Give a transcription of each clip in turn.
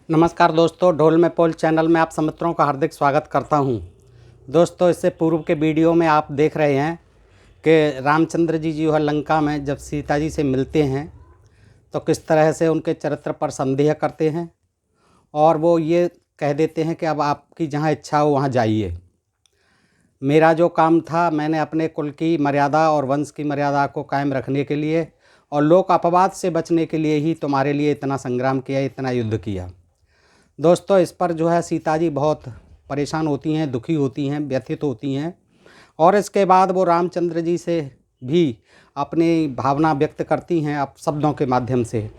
नमस्कार दोस्तों, ढोल में पोल चैनल में आप सब मित्रों का हार्दिक स्वागत करता हूं। दोस्तों, इससे पूर्व के वीडियो में आप देख रहे हैं कि रामचंद्र जी जो है लंका में जब सीता जी से मिलते हैं तो किस तरह से उनके चरित्र पर संदेह करते हैं और वो ये कह देते हैं कि अब आपकी जहां इच्छा हो वहां जाइए। मेरा जो काम था, मैंने अपने कुल की मर्यादा और वंश की मर्यादा को कायम रखने के लिए और लोक अपवाद से बचने के लिए ही तुम्हारे लिए इतना संग्राम किया, इतना युद्ध किया। दोस्तों, इस पर जो है सीता जी बहुत परेशान होती हैं, दुखी होती हैं, व्यथित होती हैं और इसके बाद वो रामचंद्र जी से भी अपनी भावना व्यक्त करती हैं आप शब्दों के माध्यम से।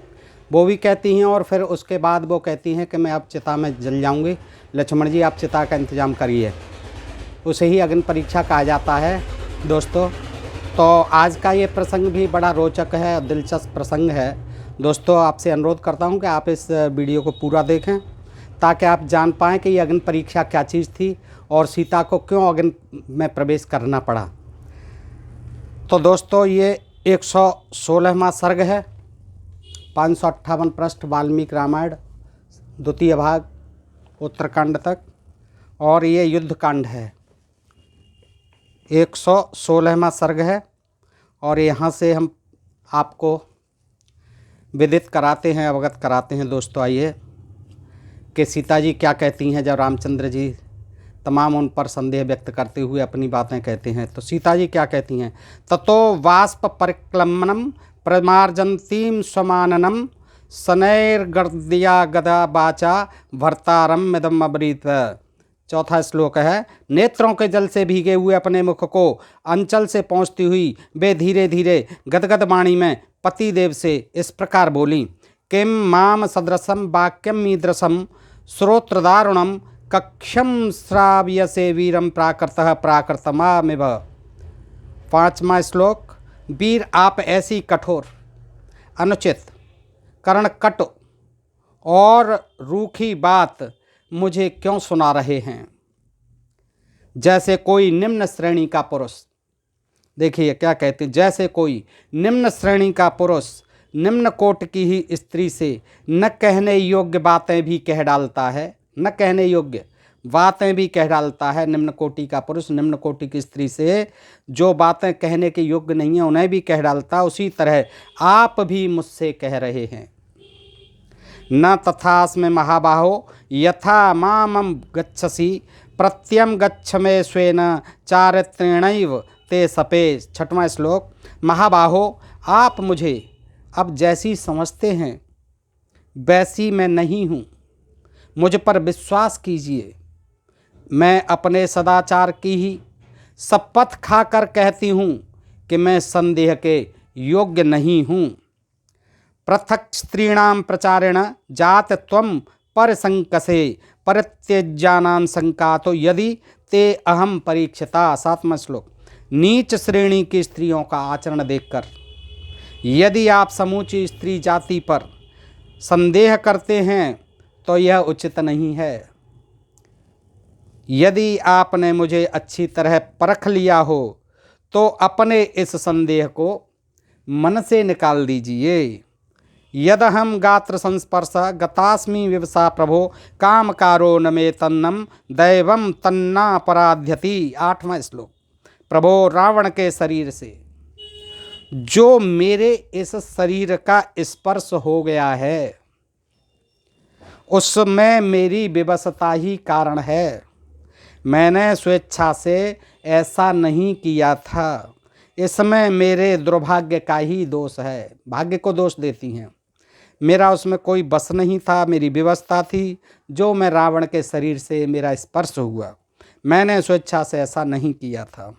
वो भी कहती हैं और फिर उसके बाद वो कहती हैं कि मैं अब चिता में जल जाऊंगी, लक्ष्मण जी आप चिता का इंतज़ाम करिए। उसे ही अग्नि परीक्षा कहा जाता है। दोस्तों, तो आज का ये प्रसंग भी बड़ा रोचक है और दिलचस्प प्रसंग है। दोस्तों, आपसे अनुरोध करता हूँ कि आप इस वीडियो को पूरा देखें ताकि आप जान पाएँ कि ये अग्नि परीक्षा क्या चीज़ थी और सीता को क्यों अग्नि में प्रवेश करना पड़ा। तो दोस्तों, ये 116वां सर्ग है, 558 पृष्ठ, वाल्मीकि रामायण, द्वितीय भाग, उत्तरकांड तक, और ये युद्ध कांड है। 116वां सर्ग है और यहाँ से हम आपको विदित कराते हैं, अवगत कराते हैं। दोस्तों, आइए कि सीता जी क्या कहती हैं जब रामचंद्र जी तमाम उन पर संदेह व्यक्त करते हुए अपनी बातें कहते हैं। तो सीता जी क्या कहती हैं? ततो वाष्प परिक्लमनम प्रमार्जंतीम स्वमाननम शनैर्गर्दया गदा बाचा भर्तारम मिदम अब्रीत। चौथा श्लोक है। नेत्रों के जल से भीगे हुए अपने मुख को अंचल से पहुँचती हुई वे धीरे धीरे गदगद वाणी में पति देव से इस प्रकार बोली। किम माम सदृशम वाक्यम मीदृशम श्रोत्रदारुणम कक्षम श्राव्यसे वीरम प्राकृतः प्राकृतमामिव। 5वां श्लोक। वीर, आप ऐसी कठोर, अनुचित, कर्णकट और रूखी बात मुझे क्यों सुना रहे हैं, जैसे कोई निम्न श्रेणी का पुरुष। देखिए क्या कहते हैं, जैसे कोई निम्न श्रेणी का पुरुष निम्न कोटि की ही स्त्री से न कहने योग्य बातें भी कह डालता है, न कहने योग्य बातें भी कह डालता है। निम्न कोटि का पुरुष निम्न कोटि की स्त्री से जो बातें कहने के योग्य नहीं है उन्हें भी कह डालता, उसी तरह आप भी मुझसे कह रहे हैं। न तथास्मि महाबाहो यथा मामं गच्छसि प्रत्यम गच्छ मे स्वेन चारित्रेणैव ते सपे। 6वां श्लोक। महाबाहो, आप मुझे अब जैसी समझते हैं वैसी मैं नहीं हूँ, मुझ पर विश्वास कीजिए। मैं अपने सदाचार की ही शपथ खाकर कहती हूँ कि मैं संदेह के योग्य नहीं हूँ। पृथक स्त्रीणाम प्रचारेण जात त्वं परसंकसे परित्यज्यानां संकातो यदि ते अहम परीक्षिता। 7वां श्लोक। नीच श्रेणी की स्त्रियों का आचरण देखकर यदि आप समूची स्त्री जाति पर संदेह करते हैं तो यह उचित नहीं है। यदि आपने मुझे अच्छी तरह परख लिया हो तो अपने इस संदेह को मन से निकाल दीजिए। यदहम गात्र संस्पर्श गतास्मि विवसा प्रभो कामकारो न मे तन्नम दैवम तन्नापराध्यति। 8वां श्लोक। प्रभो, रावण के शरीर से जो मेरे इस शरीर का स्पर्श हो गया है उसमें मेरी विवशता ही कारण है। मैंने स्वेच्छा से ऐसा नहीं किया था, इसमें मेरे दुर्भाग्य का ही दोष है। भाग्य को दोष देती हैं। मेरा उसमें कोई बस नहीं था, मेरी विवशता थी जो मैं रावण के शरीर से मेरा स्पर्श हुआ। मैंने स्वेच्छा से ऐसा नहीं किया था।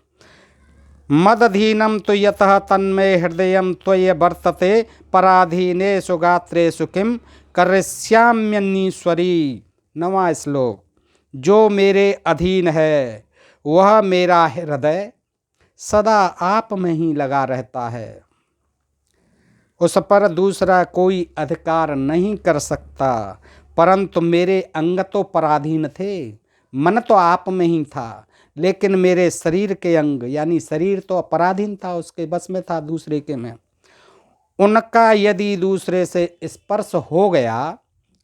मदधीनम तु यतः तन्मे हृदयम त्वयि वर्तते पराधीनेषु गात्रेषु किम करिष्याम्यनीश्वरी। 9वां श्लोक। जो मेरे अधीन है वह मेरा हृदय सदा आप में ही लगा रहता है, उस पर दूसरा कोई अधिकार नहीं कर सकता। परंतु मेरे अंग तो पराधीन थे, मन तो आप में ही था, लेकिन मेरे शरीर के अंग यानी शरीर तो अपराधीन था, उसके बस में था दूसरे के में। उनका यदि दूसरे से स्पर्श हो गया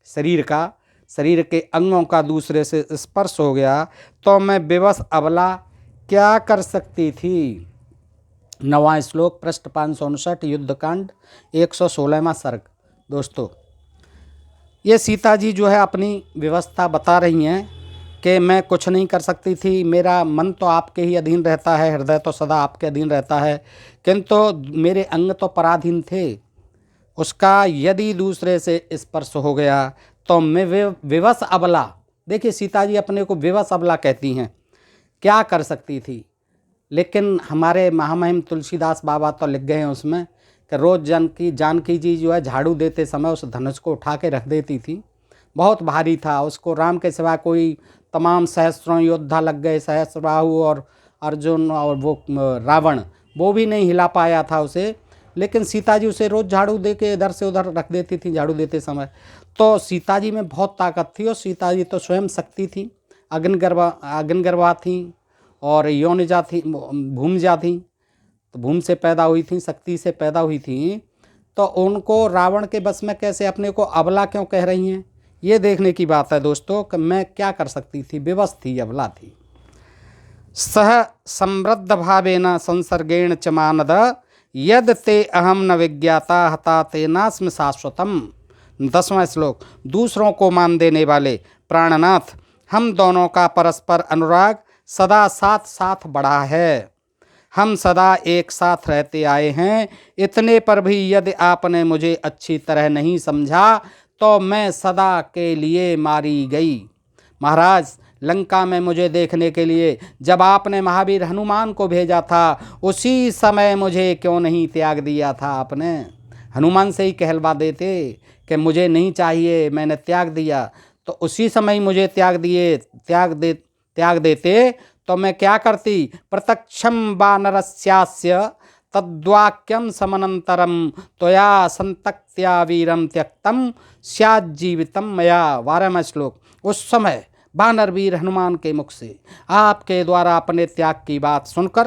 शरीर का शरीर के अंगों का दूसरे से स्पर्श हो गया तो मैं विवश अबला क्या कर सकती थी। 9वां श्लोक, पृष्ठ 559, युद्धकांड 116वां सर्ग। दोस्तों, ये सीता जी जो है अपनी व्यवस्था बता रही हैं कि मैं कुछ नहीं कर सकती थी, मेरा मन तो आपके ही अधीन रहता है, हृदय तो सदा आपके अधीन रहता है, किंतु मेरे अंग तो पराधीन थे। उसका यदि दूसरे से स्पर्श हो गया तो मैं विवश अबला, देखिए सीता जी अपने को विवश अबला कहती हैं, क्या कर सकती थी। लेकिन हमारे महामहिम तुलसीदास बाबा तो लिख गए हैं उसमें कि रोज़ जानकी जी जो है झाड़ू देते समय उस धनुष को उठा के रख देती थी। बहुत भारी था, उसको राम के सिवा कोई तमाम सहस्त्रों योद्धा लग गए, सहस्रबाहु और अर्जुन और वो रावण, वो भी नहीं हिला पाया था उसे। लेकिन सीता जी उसे रोज़ झाड़ू दे के इधर से उधर रख देती थी झाड़ू देते समय। तो सीता जी में बहुत ताकत थी और सीता जी तो स्वयं शक्ति थी, अग्निगर्भा थी और योनिजा थी, भूमिजा थी, तो भूमि से पैदा हुई थी, शक्ति से पैदा हुई थी। तो उनको रावण के बस में कैसे, अपने को अबला क्यों कह रही हैं, ये देखने की बात है दोस्तों कि मैं क्या कर सकती थी, विवश थी, अबला थी। सह समृद्ध भावेन संसर्गेण च मानद यद ते अहम न विज्ञाता हता ते नास्म शाश्वतम। 10वां श्लोक, दूसरों को मान देने वाले प्राणनाथ, हम दोनों का परस्पर अनुराग सदा साथ साथ बढ़ा है, हम सदा एक साथ रहते आए हैं। इतने पर भी यदि आपने मुझे अच्छी तरह नहीं समझा तो मैं सदा के लिए मारी गई। महाराज, लंका में मुझे देखने के लिए जब आपने महावीर हनुमान को भेजा था, उसी समय मुझे क्यों नहीं त्याग दिया था आपने। हनुमान से ही कहलवा देते कि मुझे नहीं चाहिए, मैंने त्याग दिया, तो उसी समय मुझे त्याग देते तो मैं क्या करती। प्रत्यक्षम वानरस्यास्य तद्वाक्यम समनंतरम त्वया संतक्त्या वीरम त्यक्तम स्याज्जीवितम मया। 12वां श्लोक, उस समय वानर वीर हनुमान के मुख से आपके द्वारा अपने त्याग की बात सुनकर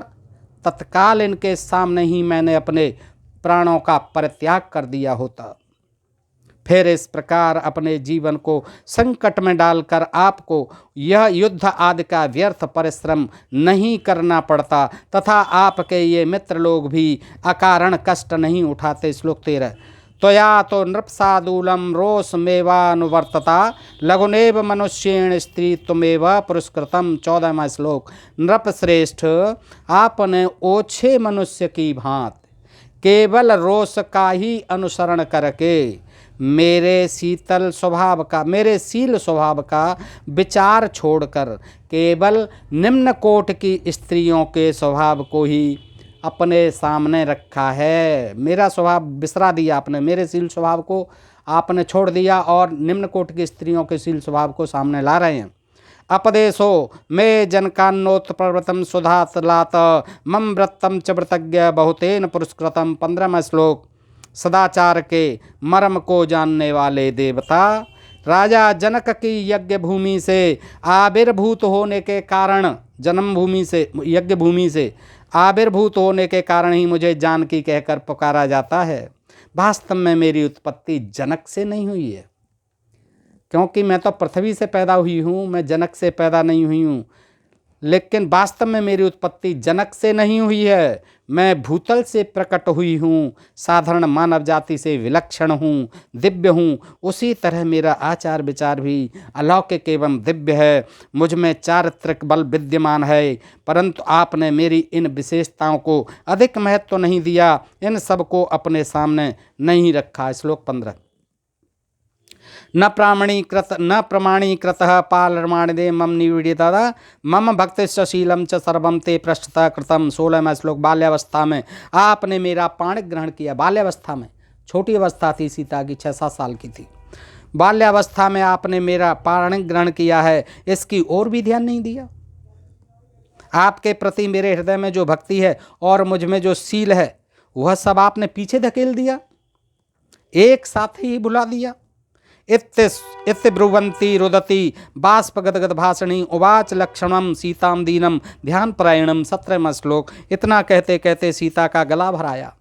तत्काल इनके सामने ही मैंने अपने प्राणों का परित्याग कर दिया होता। फिर इस प्रकार अपने जीवन को संकट में डालकर आपको यह युद्ध आदि का व्यर्थ परिश्रम नहीं करना पड़ता तथा आपके ये मित्र लोग भी अकारण कष्ट नहीं उठाते। श्लोक 13, त्वया तो नृपसादूलम रोषमेवानुवर्तता लघुनेव मनुष्येण स्त्री तुमेव पुरस्कृतम। 14वां श्लोक, नृप श्रेष्ठ, आपने ओछे मनुष्य की भांति केवल रोष का ही अनुसरण करके मेरे शील स्वभाव का विचार छोड़कर केवल निम्न कोट की स्त्रियों के स्वभाव को ही अपने सामने रखा है। मेरा स्वभाव बिसरा दिया आपने, मेरे शील स्वभाव को आपने छोड़ दिया और निम्न कोट की स्त्रियों के शील स्वभाव को सामने ला रहे हैं। अपदेशो मैं जनकान्नोत प्रवृतम सुधातलात मम व्रतम च व्रतज्ञ बहुतेन पुरस्कृतम। 15वां श्लोक, सदाचार के मर्म को जानने वाले देवता, राजा जनक की यज्ञ भूमि से आविर्भूत होने के कारण, जन्म भूमि से, यज्ञ भूमि से आविर्भूत होने के कारण ही मुझे जानकी कहकर पुकारा जाता है। वास्तव में मेरी उत्पत्ति जनक से नहीं हुई है, क्योंकि मैं तो पृथ्वी से पैदा हुई हूँ, मैं जनक से पैदा नहीं हुई हूँ। लेकिन वास्तव में मेरी उत्पत्ति जनक से नहीं हुई है, मैं भूतल से प्रकट हुई हूँ, साधारण मानव जाति से विलक्षण हूँ, दिव्य हूँ। उसी तरह मेरा आचार विचार भी अलौकिक एवं दिव्य है, मुझ में चारित्रिक बल विद्यमान है, परंतु आपने मेरी इन विशेषताओं को अधिक महत्व नहीं दिया, इन सब को अपने सामने नहीं रखा। श्लोक 15, न प्रमाणीकृत पालमाणिदे मम निवीडित मम भक्तिशीलम च सर्वम ते पृष्ठतः कृतम। 16वां श्लोक, बाल्यावस्था में आपने मेरा पाणिक ग्रहण किया। बाल्यावस्था में, छोटी अवस्था थी सीता की, 6-7 साल की थी, बाल्यावस्था में आपने मेरा पाणिक ग्रहण किया है, इसकी ओर भी ध्यान नहीं दिया। आपके प्रति मेरे हृदय में जो भक्ति है और मुझ में जो शील है वह सब आपने पीछे धकेल दिया, एक साथ ही भुला दिया। इत्य ब्रुवंती रुदती बाष्पगदगद भाषणी उवाच लक्षणम सीताम दीनम ध्यान परायणम। 17वां श्लोक, इतना कहते कहते सीता का गला भर आया।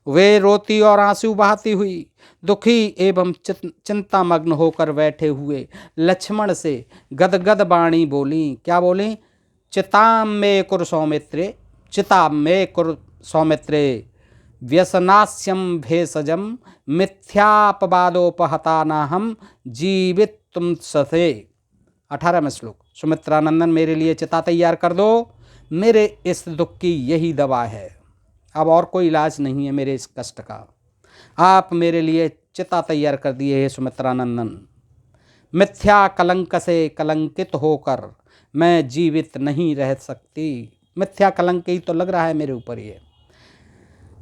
वे रोती और आंसू बहाती हुई दुखी एवं चिंतामग्न होकर बैठे हुए लक्ष्मण से गदगद वाणी बोली। क्या बोली? चिताम में कुरु सौमित्रे, चिता में कुरु सौमित्रे, व्यसनास्यम भेषजम मिथ्यापवादोपहता नाहम जीवित तुम सथे। 18वां श्लोक। सुमित्रानंदन, मेरे लिए चिता तैयार कर दो, मेरे इस दुख की यही दवा है, अब और कोई इलाज नहीं है मेरे इस कष्ट का। आप मेरे लिए चिता तैयार कर दिए है सुमित्रानंदन। मिथ्या कलंक से कलंकित होकर मैं जीवित नहीं रह सकती। मिथ्या कलंक ही तो लग रहा है मेरे ऊपर ये,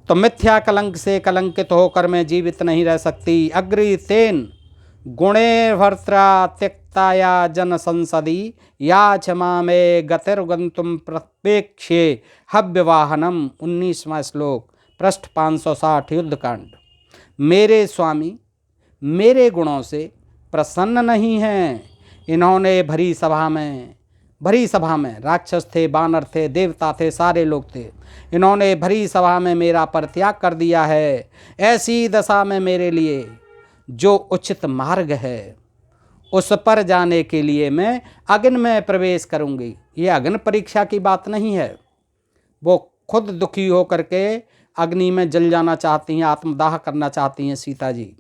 तो मिथ्या कलंक से कलंकित होकर मैं जीवित नहीं रह सकती। अग्रि तेन गुणे भर्त्रा त्यक्ताया जन संसदी या क्षमा में गतिर्गंतुम प्रपेक्षे हव्यवाहनम। 19वां श्लोक, पृष्ठ 560, युद्धकांड। मेरे स्वामी मेरे गुणों से प्रसन्न नहीं हैं। इन्होंने भरी सभा में राक्षस थे, बानर थे, देवता थे, सारे लोग थे। इन्होंने भरी सभा में मेरा परित्याग कर दिया है। ऐसी दशा में मेरे लिए जो उचित मार्ग है उस पर जाने के लिए मैं अग्नि में प्रवेश करूंगी। ये अग्नि परीक्षा की बात नहीं है, वो खुद दुखी होकर के अग्नि में जल जाना चाहती हैं, आत्मदाह करना चाहती हैं सीता जी।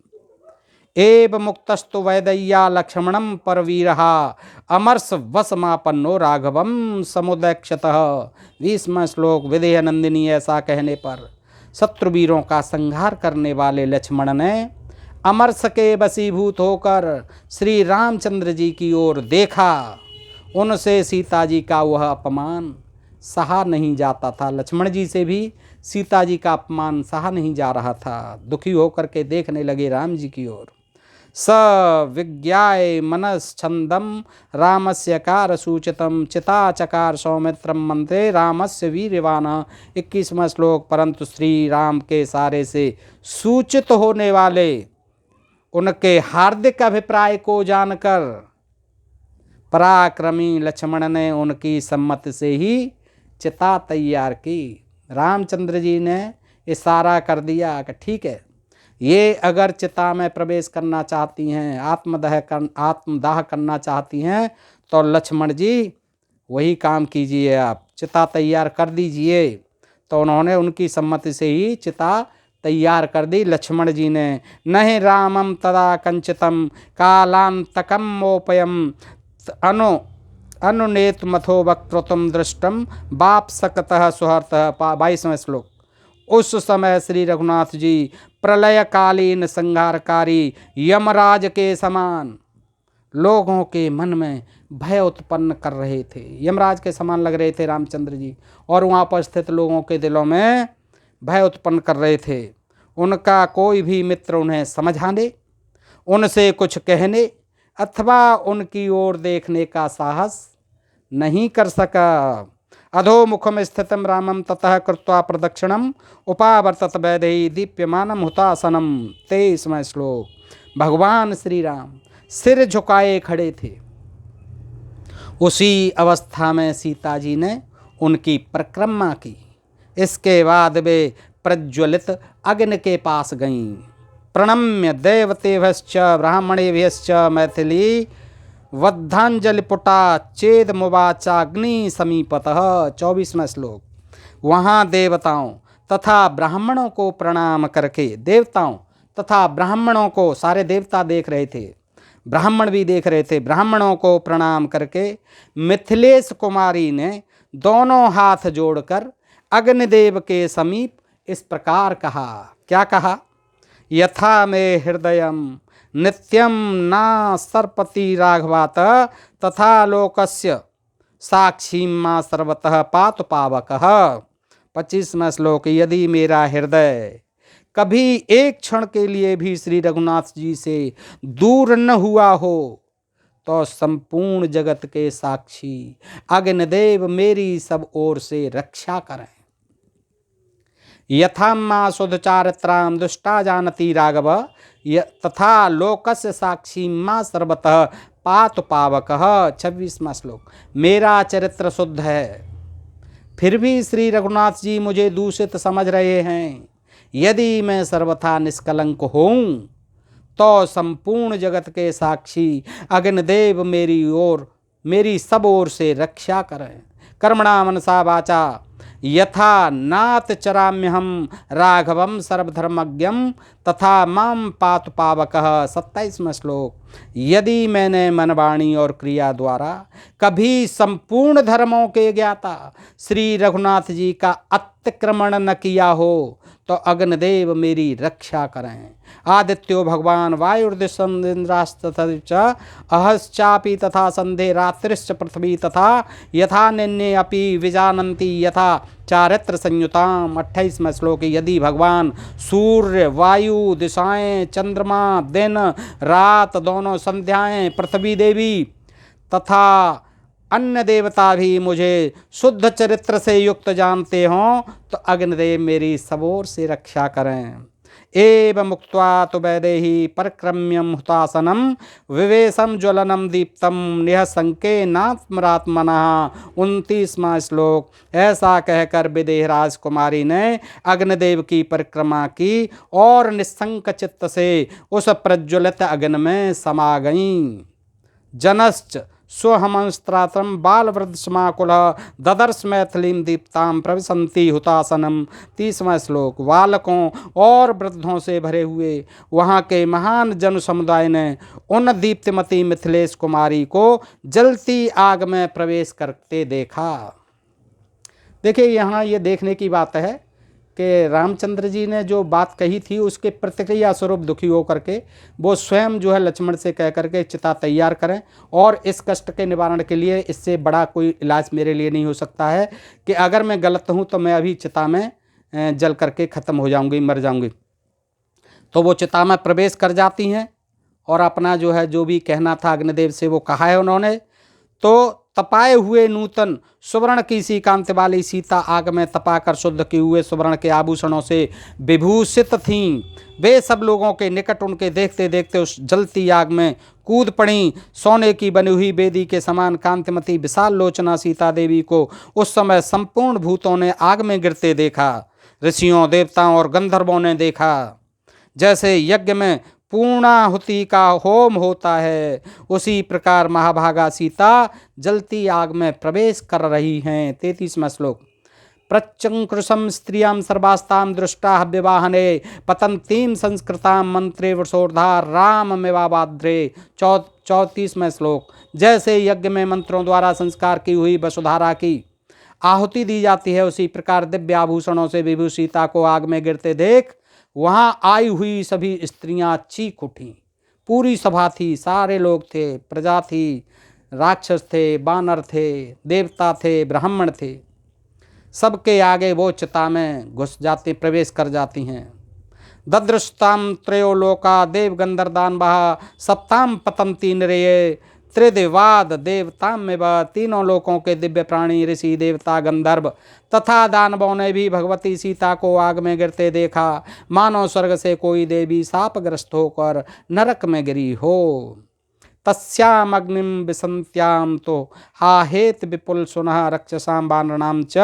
एव मुक्तस्तु वैदय्या लक्ष्मणम परवीरहा अमर्ष वसमापन्नो राघवम समुदक्षतः। 20वां श्लोक। विदेह नंदिनी, ऐसा कहने पर शत्रुवीरों का संहार करने वाले लक्ष्मण ने अमरस के वशीभूत होकर श्री रामचंद्र जी की ओर देखा। उनसे सीता जी का वह अपमान सहा नहीं जाता था। लक्ष्मण जी से भी सीता जी का अपमान सहा नहीं जा रहा था। दुखी होकर के देखने लगे राम जी की ओर। स विज्ञाय मनश्छंदम रामस्य कार सूचितम चिता चकार सौमित्रम मंत्रे रामस्य वीर्यवान। 21वां श्लोक। परंतु श्री राम के सारे से सूचित होने वाले उनके हार्दिक अभिप्राय को जानकर पराक्रमी लक्ष्मण ने उनकी सम्मति से ही चिता तैयार की। रामचंद्र जी ने इशारा कर दिया कि ठीक है, ये अगर चिता में प्रवेश करना चाहती हैं, आत्मदाह करना चाहती हैं, तो लक्ष्मण जी वही काम कीजिए, आप चिता तैयार कर दीजिए। तो उन्होंने उनकी सम्मति से ही चिता तैयार कर दी लक्ष्मण जी ने। नहीं रामम तदा कंचितम कालांतकम मोपयम अनुनेत मथो वक्त्रतम दृष्टम बाप सकतः सुहर्तः। 22वां श्लोक। उस समय श्री रघुनाथ जी प्रलयकालीन संहारकारी यमराज के समान लोगों के मन में भय उत्पन्न कर रहे थे। यमराज के समान लग रहे थे रामचंद्र जी, और वहाँ पर स्थित लोगों के दिलों में भय उत्पन्न कर रहे थे। उनका कोई भी मित्र उन्हें समझाने, उनसे कुछ कहने अथवा उनकी ओर देखने का साहस नहीं कर सका। अधोमुखम स्थितम रामम ततः कृत्वा प्रदक्षिणम उपावर्तत वैदेही दीप्यमानम हुतासनम। 23वां श्लोक। भगवान श्री राम सिर झुकाए खड़े थे। उसी अवस्था में सीता जी ने उनकी परिक्रमा की। इसके बाद वे प्रज्वलित अग्नि के पास गईं। प्रणम्य देवतेभ्यश्च ब्राह्मणेभ्यश्च मैथिली वद्धांजलिपुटा चेद मुवाचाग्नि समीपतः। 24वां श्लोक। वहाँ देवताओं तथा ब्राह्मणों को प्रणाम करके, देवताओं तथा ब्राह्मणों को, सारे देवता देख रहे थे, ब्राह्मण भी देख रहे थे, ब्राह्मणों को प्रणाम करके मिथिलेश कुमारी ने दोनों हाथ जोड़कर अग्निदेव के समीप इस प्रकार कहा। क्या कहा? यथा मे हृदयम नित्यम ना सर्पति राघवात तथा लोकस्य साक्षी मां सर्वतः पातु पावकः। 25वां श्लोक। यदि मेरा हृदय कभी एक क्षण के लिए भी श्री रघुनाथ जी से दूर न हुआ हो, तो संपूर्ण जगत के साक्षी अग्निदेव मेरी सब ओर से रक्षा करें। यथामा शुद्धचारित्रां दुष्टा जानती राघव तथा लोकस्य साक्षी मां सर्वतः पातु पावकः। 26वां श्लोक। मेरा चरित्र शुद्ध है, फिर भी श्री रघुनाथ जी मुझे दूषित समझ रहे हैं। यदि मैं सर्वथा निष्कलंक होऊं तो संपूर्ण जगत के साक्षी अग्निदेव मेरी सब ओर से रक्षा करें। कर्मणा मनसा वाचा यथा नाथ चराम्यहम राघवम सर्वधर्मज्ञम तथा माम पातु पावकः। 27वां श्लोक। यदि मैंने मन वाणी और क्रिया द्वारा कभी संपूर्ण धर्मों के ज्ञाता श्री रघुनाथ जी का अतिक्रमण न किया हो तो अग्निदेव मेरी रक्षा करें। आदित्यो भगवान वायुर्दिशंद्राश्च अहश्चापि तथा संधे रात्रिश्च पृथ्वी तथा यथा निन्ये अपि विजानन्ति यथा चारित्र संयुताम। 28वां श्लोक। यदि भगवान सूर्य वायु दिशाएं चंद्रमा दिन रात दोनों संध्याएं पृथ्वी देवी तथा अन्य देवता भी मुझे शुद्ध चरित्र से युक्त जानते हों तो अग्निदेव मेरी सब ओर से रक्षा करें। एवं मुक्त्वा तु वैदेही परक्रम्यम हुतासनम विवेशम ज्वलनम दीप्तम निःशंके नात्मरात्मना। 29वां श्लोक। ऐसा कहकर विदेह राजकुमारी ने अग्निदेव की परिक्रमा की और निस्संक चित्त से उस प्रज्वलित अग्नि में समा गईं। जनश्च स्वहमंस्त्रात्रम बाल वृद्ध समाकुल ददर्श मैथिलीम दीप्ताम प्रविशंति हुतासनम। 30वां श्लोक। बालकों और वृद्धों से भरे हुए वहाँ के महान जन समुदाय ने उन दीप्तिमती मिथिलेश कुमारी को जलती आग में प्रवेश करते देखा। देखिए यहाँ ये देखने की बात है कि रामचंद्र जी ने जो बात कही थी उसके प्रतिक्रिया स्वरूप दुखी होकर के वो स्वयं जो है लक्ष्मण से कह करके चिता तैयार करें और इस कष्ट के निवारण के लिए इससे बड़ा कोई इलाज मेरे लिए नहीं हो सकता है कि अगर मैं गलत हूँ तो मैं अभी चिता में जल करके ख़त्म हो जाऊँगी, मर जाऊँगी। तो वो चिता में प्रवेश कर जाती हैं और अपना जो है जो भी कहना था अग्निदेव से वो कहा है उन्होंने। तो तपाए हुए नूतन सुवर्ण की सी कांति वाली सीता आग में तपाकर शुद्ध किए हुए सुवर्ण के आभूषणों से विभूषित थीं। वे सब लोगों के निकट उनके देखते देखते उस जलती आग में कूद पड़ी। सोने की बनी हुई बेदी के समान कांतिमती विशाल लोचना सीता देवी को उस समय संपूर्ण भूतों ने आग में गिरते देखा। ऋषियों देवताओं और गंधर्वों ने देखा जैसे यज्ञ में पूर्णाहुति का होम होता है उसी प्रकार महाभागा सीता जलती आग में प्रवेश कर रही हैं। 33वां श्लोक। प्रचंकृशम स्त्रियां सर्वास्तां दृष्टा विवाहने पतंतीं संस्कृतां मंत्रे वृषोर्धा राम मेवाबाद्रे। 34वां श्लोक। जैसे यज्ञ में मंत्रों द्वारा संस्कार की हुई वसुधारा की आहुति दी जाती है उसी प्रकार दिव्य आभूषणों से विभू सीता को आग में गिरते देख वहाँ आई हुई सभी स्त्रियां चीख उठीं। पूरी सभा थी, सारे लोग थे, प्रजा थी, राक्षस थे, बानर थे, देवता थे, ब्राह्मण थे। सबके आगे वो चिता में घुस जाते प्रवेश कर जाती हैं। ददृष्टाम त्रयोलोका देव गंधर्दानवाः सप्ताम पतंती निरये त्रिदिवाद देवताम में तीनों लोकों के दिव्य प्राणी ऋषि देवता गंधर्व तथा दानवों ने भी भगवती सीता को आग में गिरते देखा मानो स्वर्ग से कोई देवी शापग्रस्त होकर नरक में गिरी हो। तस्याम अग्निम विसंत्याम तो हाहेत विपुल सुनः रक्षसाम बानराणाम च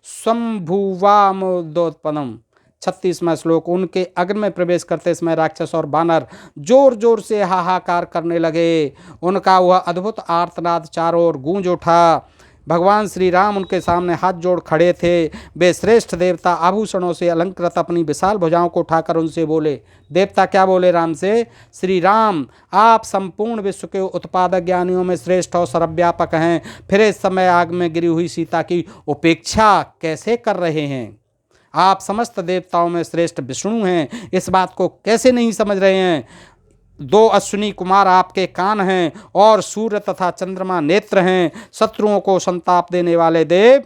स्वंभुवामुदोत्पन्नम। 36वां श्लोक। उनके अग्नि में प्रवेश करते समय राक्षस और बानर जोर जोर से हाहाकार करने लगे। उनका वह अद्भुत आर्तनाद चारों ओर गूंज उठा। भगवान श्री राम उनके सामने हाथ जोड़ खड़े थे। वे श्रेष्ठ देवता आभूषणों से अलंकृत अपनी विशाल भुजाओं को उठाकर उनसे बोले। देवता क्या बोले राम से? श्री राम, आप संपूर्ण विश्व के उत्पादक ज्ञानियों में श्रेष्ठ और सर्वव्यापक हैं, फिर इस समय आग में गिरी हुई सीता की उपेक्षा कैसे कर रहे हैं? आप समस्त देवताओं में श्रेष्ठ विष्णु हैं, इस बात को कैसे नहीं समझ रहे हैं? 2 अश्विनी कुमार आपके कान हैं और सूर्य तथा चंद्रमा नेत्र हैं। शत्रुओं को संताप देने वाले देव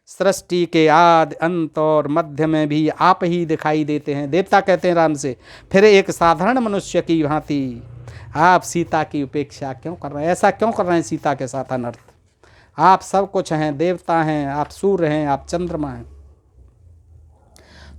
सृष्टि के आदि अंत और मध्य में भी आप ही दिखाई देते हैं। देवता कहते हैं राम से, फिर एक साधारण मनुष्य की भांति आप सीता की उपेक्षा क्यों कर रहे हैं? ऐसा क्यों कर रहे हैं सीता के साथ अनर्थ? आप सब कुछ हैं, देवता हैं, आप सूर्य हैं, आप चंद्रमा हैं।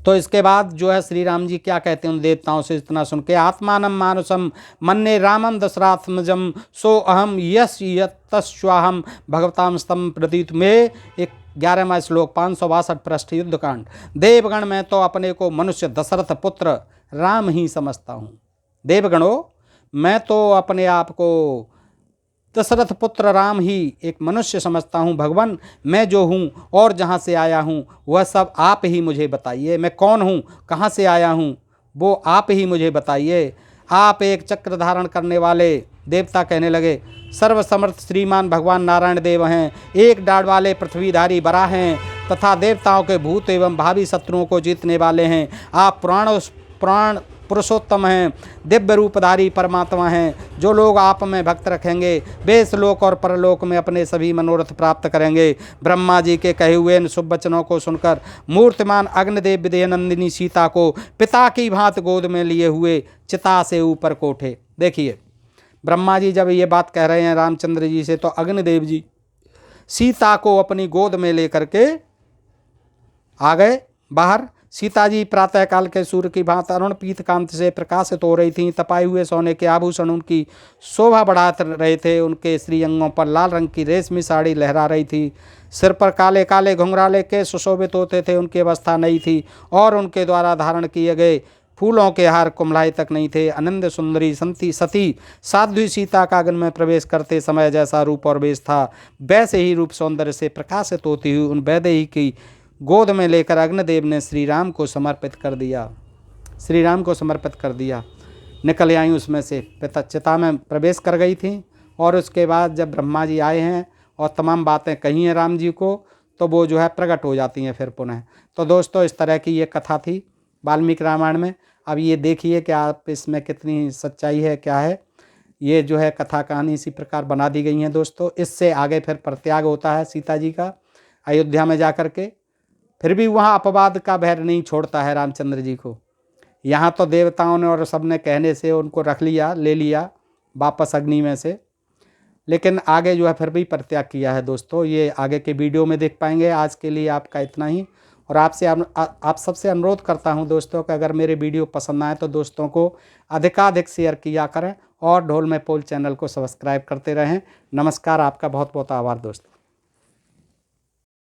तो इसके बाद जो है श्री राम जी क्या कहते हैं उन देवताओं से इतना सुन के, आत्मानम मानुषम मन्ने रामम दशरात्मजम सो अहम यश यत्स्वाहम भगवताम स्तम प्रतीत में एक 11वां श्लोक 562 पृष्ठ युद्धकांड। देवगण मैं तो अपने को मनुष्य दशरथ पुत्र राम ही समझता हूँ। देवगणों मैं तो अपने आप को दशरथ पुत्र राम ही एक मनुष्य समझता हूँ। भगवान मैं जो हूँ और जहाँ से आया हूँ वह सब आप ही मुझे बताइए। मैं कौन हूँ, कहाँ से आया हूँ, वो आप ही मुझे बताइए। आप एक चक्र धारण करने वाले देवता कहने लगे। सर्वसमर्थ श्रीमान भगवान नारायण देव हैं, एक डाढ़ वाले पृथ्वीधारी बराह हैं तथा देवताओं के भूत एवं भावी शत्रुओं को जीतने वाले हैं। आप पुराण पुरुषोत्तम हैं, दिव्य रूपधारी परमात्मा हैं। जो लोग आप में भक्त रखेंगे वे इस लोक और परलोक में अपने सभी मनोरथ प्राप्त करेंगे। ब्रह्मा जी के कहे हुए इन शुभ वचनों को सुनकर मूर्तिमान अग्निदेव विदेह नंदिनी सीता को पिता की भांति गोद में लिए हुए चिता से ऊपर को उठे। देखिए ब्रह्मा जी जब ये बात कह रहे हैं रामचंद्र जी से, तो अग्निदेव जी सीता को अपनी गोद में लेकर के आ गए बाहर। सीता जी प्रातःकाल के सूर्य की भांति अरुण पीत कांत से प्रकाशित हो रही थीं। तपाए हुए सोने के आभूषण उनकी शोभा बढ़ा रहे थे। उनके श्रीअंगों पर लाल रंग की रेशमी साड़ी लहरा रही थी। सिर पर काले काले घुंघराले के सुशोभित होते थे। उनकी अवस्था नई थी और उनके द्वारा धारण किए गए फूलों के हार कुम्हलाए तक नहीं थे। आनंद सुंदरी सती साध्वी सीता का आंगन में प्रवेश करते समय जैसा रूप और वेश था, वैसे ही रूप सौंदर्य से प्रकाशित होती हुई उन वैदेही की गोद में लेकर अग्निदेव ने श्री राम को समर्पित कर दिया। श्री राम को समर्पित कर दिया। निकल आई उसमें से, चिता में प्रवेश कर गई थी। और उसके बाद जब ब्रह्मा जी आए हैं और तमाम बातें कही हैं राम जी को, तो वो जो है प्रकट हो जाती हैं फिर पुनः। तो दोस्तों इस तरह की ये कथा थी वाल्मीकि रामायण में। अब ये देखिए कि आप इसमें कितनी सच्चाई है, क्या है। ये जो है कथा कहानी इसी प्रकार बना दी गई हैं दोस्तों। इससे आगे फिर परित्याग होता है सीता जी का अयोध्या में जा कर के। फिर भी वहाँ अपवाद का भय नहीं छोड़ता है रामचंद्र जी को। यहाँ तो देवताओं ने और सबने कहने से उनको रख लिया, ले लिया वापस अग्नि में से, लेकिन आगे जो है फिर भी परित्याग किया है दोस्तों। ये आगे के वीडियो में देख पाएंगे। आज के लिए आपका इतना ही। और आपसे आप सबसे अनुरोध करता हूँ दोस्तों कि अगर मेरे वीडियो पसंद आए तो दोस्तों को अधिकाधिक शेयर किया करें और ढोल में पोल चैनल को सब्सक्राइब करते रहें। नमस्कार, आपका बहुत बहुत आभार दोस्तों।